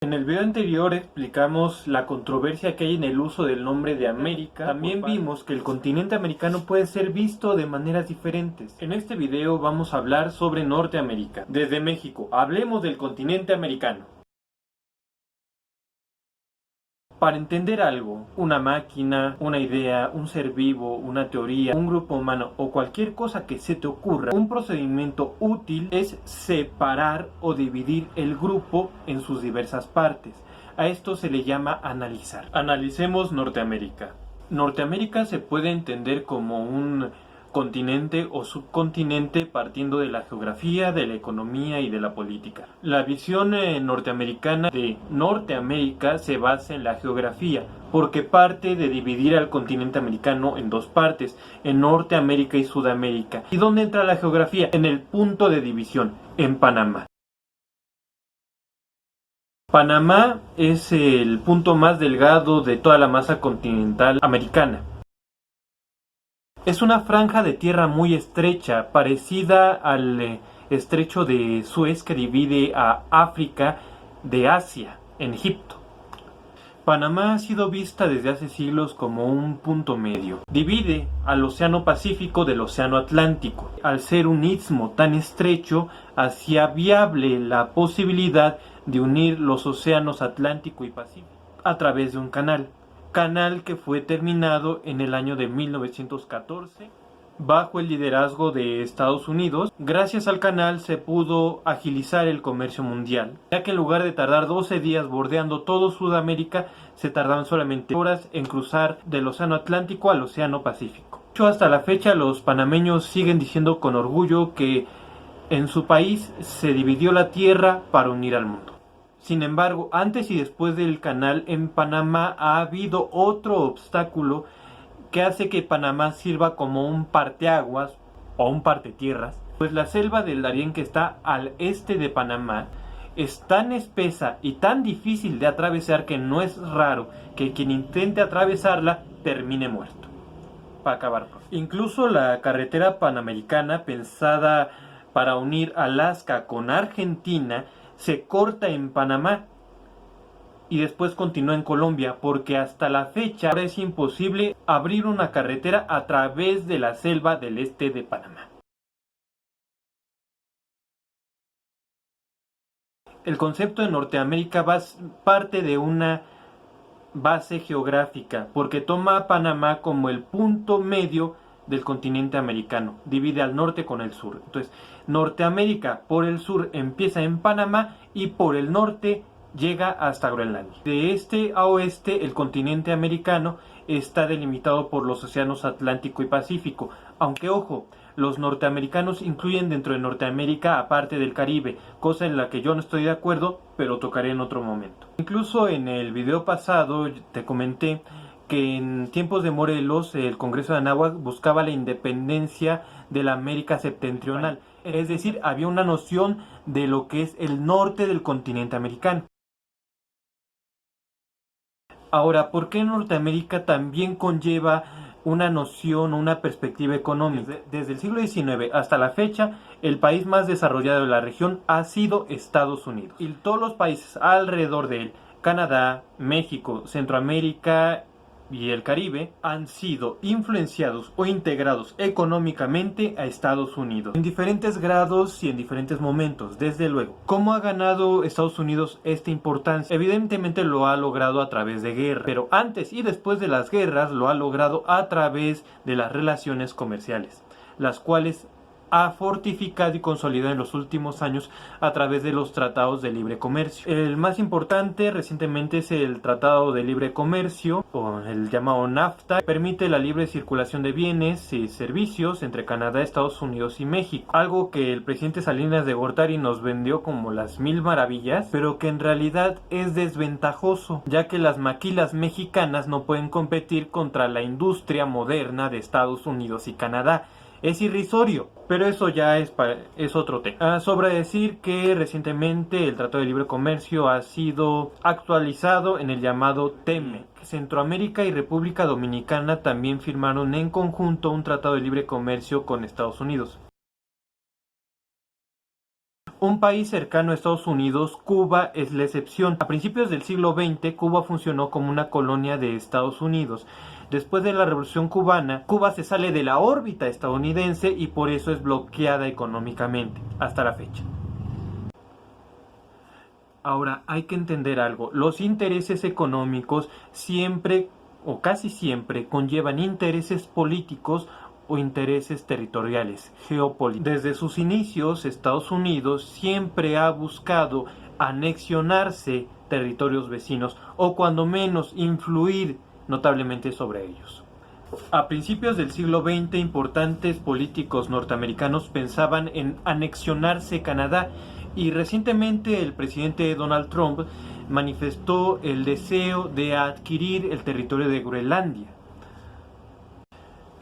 En el video anterior explicamos la controversia que hay en el uso del nombre de América. También vimos que el continente americano puede ser visto de maneras diferentes. En este video vamos a hablar sobre Norteamérica. Desde México, hablemos del continente americano. Para entender algo, una máquina, una idea, un ser vivo, una teoría, un grupo humano o cualquier cosa que se te ocurra, un procedimiento útil es separar o dividir el grupo en sus diversas partes. A esto se le llama analizar. Analicemos Norteamérica. Norteamérica se puede entender como un continente o subcontinente partiendo de la geografía, de la economía y de la política. La visión norteamericana de Norteamérica se basa en la geografía, porque parte de dividir al continente americano en dos partes, en Norteamérica y Sudamérica. ¿Y dónde entra la geografía? En el punto de división, en Panamá. Panamá es el punto más delgado de toda la masa continental americana. Es una franja de tierra muy estrecha, parecida al estrecho de Suez que divide a África de Asia, en Egipto. Panamá ha sido vista desde hace siglos como un punto medio. Divide al Océano Pacífico del Océano Atlántico. Al ser un istmo tan estrecho, hacía viable la posibilidad de unir los océanos Atlántico y Pacífico a través de un canal que fue terminado en el año de 1914 bajo el liderazgo de Estados Unidos. Gracias al canal se pudo agilizar el comercio mundial, ya que en lugar de tardar 12 días bordeando todo Sudamérica, se tardaban solamente horas en cruzar del Océano Atlántico al Océano Pacífico. De hecho, hasta la fecha los panameños siguen diciendo con orgullo que en su país se dividió la tierra para unir al mundo. Sin embargo, antes y después del canal en Panamá ha habido otro obstáculo que hace que Panamá sirva como un parteaguas o un partetierras, pues la selva del Darién, que está al este de Panamá, es tan espesa y tan difícil de atravesar que no es raro que quien intente atravesarla termine muerto. Para acabar pronto. Incluso la carretera panamericana, pensada para unir Alaska con Argentina, se corta en Panamá y después continúa en Colombia, porque hasta la fecha es imposible abrir una carretera a través de la selva del este de Panamá. El concepto de Norteamérica parte de una base geográfica, porque toma a Panamá como el punto medio del continente americano, divide al norte con el sur. Entonces, Norteamérica por el sur empieza en Panamá y por el norte llega hasta Groenlandia. De este a oeste, el continente americano está delimitado por los océanos Atlántico y Pacífico, aunque ojo, los norteamericanos incluyen dentro de Norteamérica aparte del Caribe, cosa en la que yo no estoy de acuerdo, pero tocaré en otro momento. Incluso en el video pasado te comenté que en tiempos de Morelos el Congreso de Anáhuac buscaba la independencia de la América septentrional, es decir, había una noción de lo que es el norte del continente americano. Ahora, ¿por qué Norteamérica también conlleva una noción, una perspectiva económica? Desde el siglo XIX hasta la fecha, el país más desarrollado de la región ha sido Estados Unidos. Y todos los países alrededor de él, Canadá, México, Centroamérica y el Caribe, han sido influenciados o integrados económicamente a Estados Unidos en diferentes grados y en diferentes momentos. Desde luego, ¿cómo ha ganado Estados Unidos esta importancia? Evidentemente lo ha logrado a través de guerra, pero antes y después de las guerras lo ha logrado a través de las relaciones comerciales, las cuales ha fortificado y consolidado en los últimos años a través de los tratados de libre comercio. El más importante recientemente es el Tratado de Libre Comercio, o el llamado NAFTA, que permite la libre circulación de bienes y servicios entre Canadá, Estados Unidos y México. Algo que el presidente Salinas de Gortari nos vendió como las mil maravillas, pero que en realidad es desventajoso, ya que las maquilas mexicanas no pueden competir contra la industria moderna de Estados Unidos y Canadá. Es irrisorio, pero eso ya es otro tema. Sobra decir que recientemente el Tratado de Libre Comercio ha sido actualizado en el llamado TEMEC. Centroamérica y República Dominicana también firmaron en conjunto un Tratado de Libre Comercio con Estados Unidos. Un país cercano a Estados Unidos, Cuba es la excepción. A principios del siglo XX, Cuba funcionó como una colonia de Estados Unidos. Después de la Revolución Cubana, Cuba se sale de la órbita estadounidense y por eso es bloqueada económicamente, hasta la fecha. Ahora, hay que entender algo. Los intereses económicos siempre o casi siempre conllevan intereses políticos o intereses territoriales, geopolíticos. Desde sus inicios, Estados Unidos siempre ha buscado anexionarse territorios vecinos o cuando menos influir notablemente sobre ellos. A principios del siglo XX, importantes políticos norteamericanos pensaban en anexionarse Canadá y recientemente el presidente Donald Trump manifestó el deseo de adquirir el territorio de Groenlandia.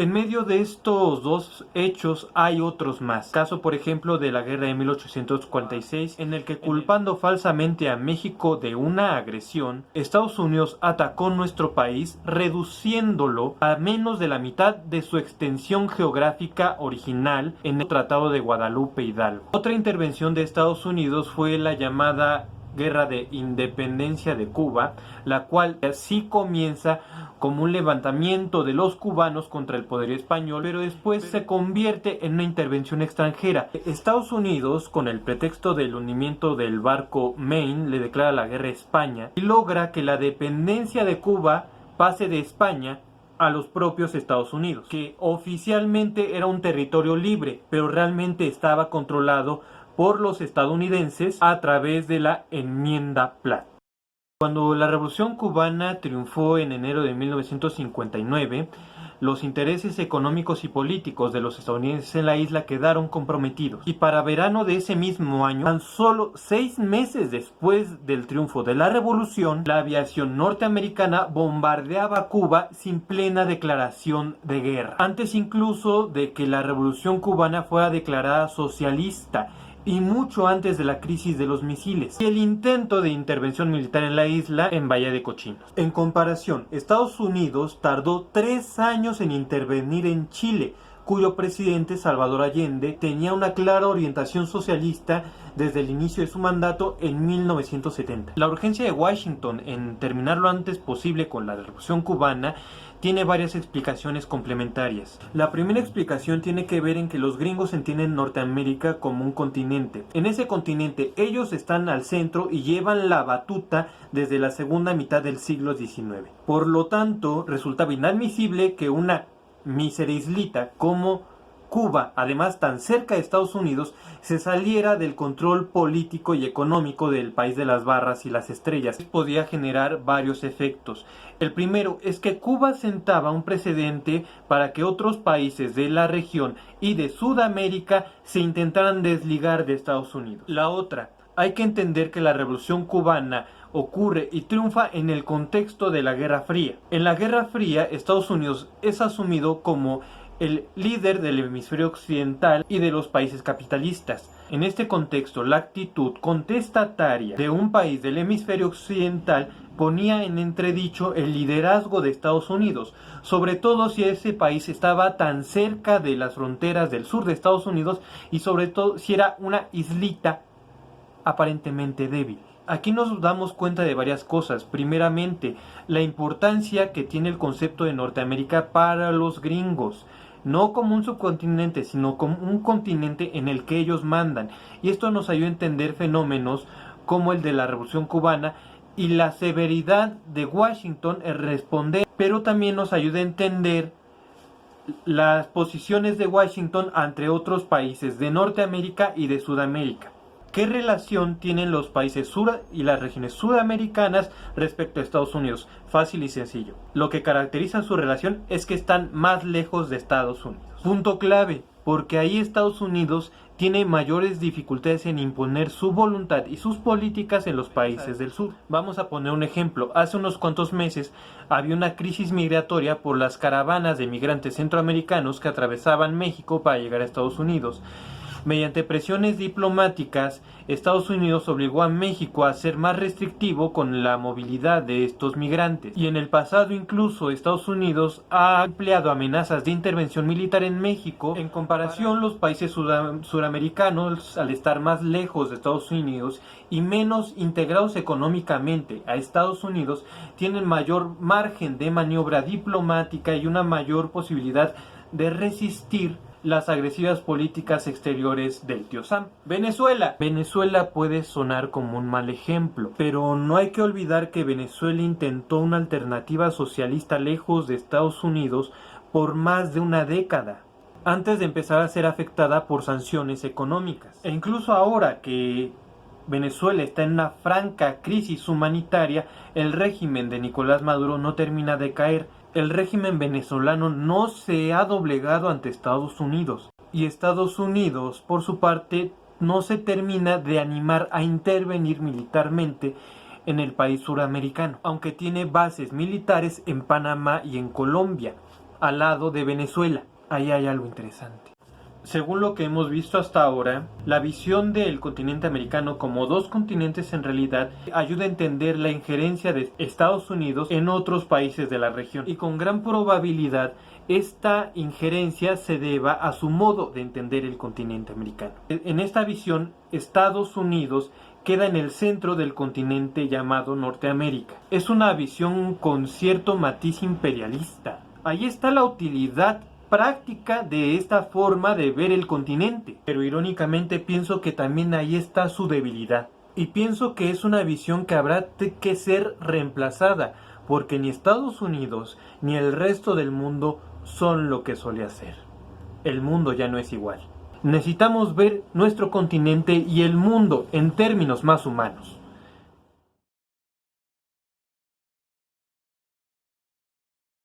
En medio de estos dos hechos hay otros más. Caso, por ejemplo, de la guerra de 1846, en el que culpando falsamente a México de una agresión, Estados Unidos atacó nuestro país, reduciéndolo a menos de la mitad de su extensión geográfica original en el Tratado de Guadalupe Hidalgo. Otra intervención de Estados Unidos fue la llamada Guerra de Independencia de Cuba, la cual sí comienza como un levantamiento de los cubanos contra el poder español, pero después se convierte en una intervención extranjera. Estados Unidos, con el pretexto del hundimiento del barco Maine, le declara la guerra a España y logra que la dependencia de Cuba pase de España a los propios Estados Unidos, que oficialmente era un territorio libre, pero realmente estaba controlado por los estadounidenses a través de la Enmienda Platt. Cuando la Revolución Cubana triunfó en enero de 1959, los intereses económicos y políticos de los estadounidenses en la isla quedaron comprometidos. Y para verano de ese mismo año, tan solo 6 meses después del triunfo de la Revolución, la aviación norteamericana bombardeaba Cuba sin plena declaración de guerra. Antes incluso de que la Revolución Cubana fuera declarada socialista, y mucho antes de la crisis de los misiles y el intento de intervención militar en la isla en Bahía de Cochinos. En comparación, Estados Unidos tardó 3 años en intervenir en Chile, cuyo presidente Salvador Allende tenía una clara orientación socialista desde el inicio de su mandato en 1970. La urgencia de Washington en terminar lo antes posible con la Revolución Cubana tiene varias explicaciones complementarias. La primera explicación tiene que ver en que los gringos entienden Norteamérica como un continente. En ese continente ellos están al centro y llevan la batuta desde la segunda mitad del siglo XIX. Por lo tanto, resultaba inadmisible que una mísera islita como Cuba, además tan cerca de Estados Unidos, se saliera del control político y económico del país de las barras y las estrellas. Podía generar varios efectos. El primero es que Cuba sentaba un precedente para que otros países de la región y de Sudamérica se intentaran desligar de Estados Unidos. La otra, hay que entender que la Revolución Cubana ocurre y triunfa en el contexto de la Guerra Fría. En la Guerra Fría, Estados Unidos es asumido como el líder del hemisferio occidental y de los países capitalistas. En este contexto, la actitud contestataria de un país del hemisferio occidental ponía en entredicho el liderazgo de Estados Unidos, sobre todo si ese país estaba tan cerca de las fronteras del sur de Estados Unidos y sobre todo si era una islita aparentemente débil. Aquí nos damos cuenta de varias cosas. Primeramente, la importancia que tiene el concepto de Norteamérica para los gringos. No como un subcontinente, sino como un continente en el que ellos mandan. Y esto nos ayuda a entender fenómenos como el de la Revolución Cubana y la severidad de Washington en responder, pero también nos ayuda a entender las posiciones de Washington ante otros países de Norteamérica y de Sudamérica. ¿Qué relación tienen los países sur y las regiones sudamericanas respecto a Estados Unidos? Fácil y sencillo. Lo que caracteriza su relación es que están más lejos de Estados Unidos. Punto clave, porque ahí Estados Unidos tiene mayores dificultades en imponer su voluntad y sus políticas en los países del sur. Vamos a poner un ejemplo. Hace unos cuantos meses había una crisis migratoria por las caravanas de migrantes centroamericanos que atravesaban México para llegar a Estados Unidos. Mediante presiones diplomáticas, Estados Unidos obligó a México a ser más restrictivo con la movilidad de estos migrantes. Y en el pasado incluso Estados Unidos ha empleado amenazas de intervención militar en México. En comparación, los países suramericanos, al estar más lejos de Estados Unidos y menos integrados económicamente a Estados Unidos, tienen mayor margen de maniobra diplomática y una mayor posibilidad de resistir las agresivas políticas exteriores del tío Sam. Venezuela. Venezuela puede sonar como un mal ejemplo, pero no hay que olvidar que Venezuela intentó una alternativa socialista lejos de Estados Unidos por más de una década, antes de empezar a ser afectada por sanciones económicas. E incluso ahora que Venezuela está en una franca crisis humanitaria, el régimen de Nicolás Maduro no termina de caer. El régimen venezolano no se ha doblegado ante Estados Unidos, y Estados Unidos, por su parte, no se termina de animar a intervenir militarmente en el país suramericano, aunque tiene bases militares en Panamá y en Colombia, al lado de Venezuela. Ahí hay algo interesante. Según lo que hemos visto hasta ahora, la visión del continente americano como dos continentes en realidad ayuda a entender la injerencia de Estados Unidos en otros países de la región, y con gran probabilidad esta injerencia se deba a su modo de entender el continente americano. En esta visión, Estados Unidos queda en el centro del continente llamado Norteamérica. Es una visión con cierto matiz imperialista. Ahí está la utilidad práctica de esta forma de ver el continente, pero irónicamente pienso que también ahí está su debilidad, y pienso que es una visión que habrá que ser reemplazada, porque ni Estados Unidos ni el resto del mundo son lo que solía ser. El mundo ya no es igual. Necesitamos ver nuestro continente y el mundo en términos más humanos.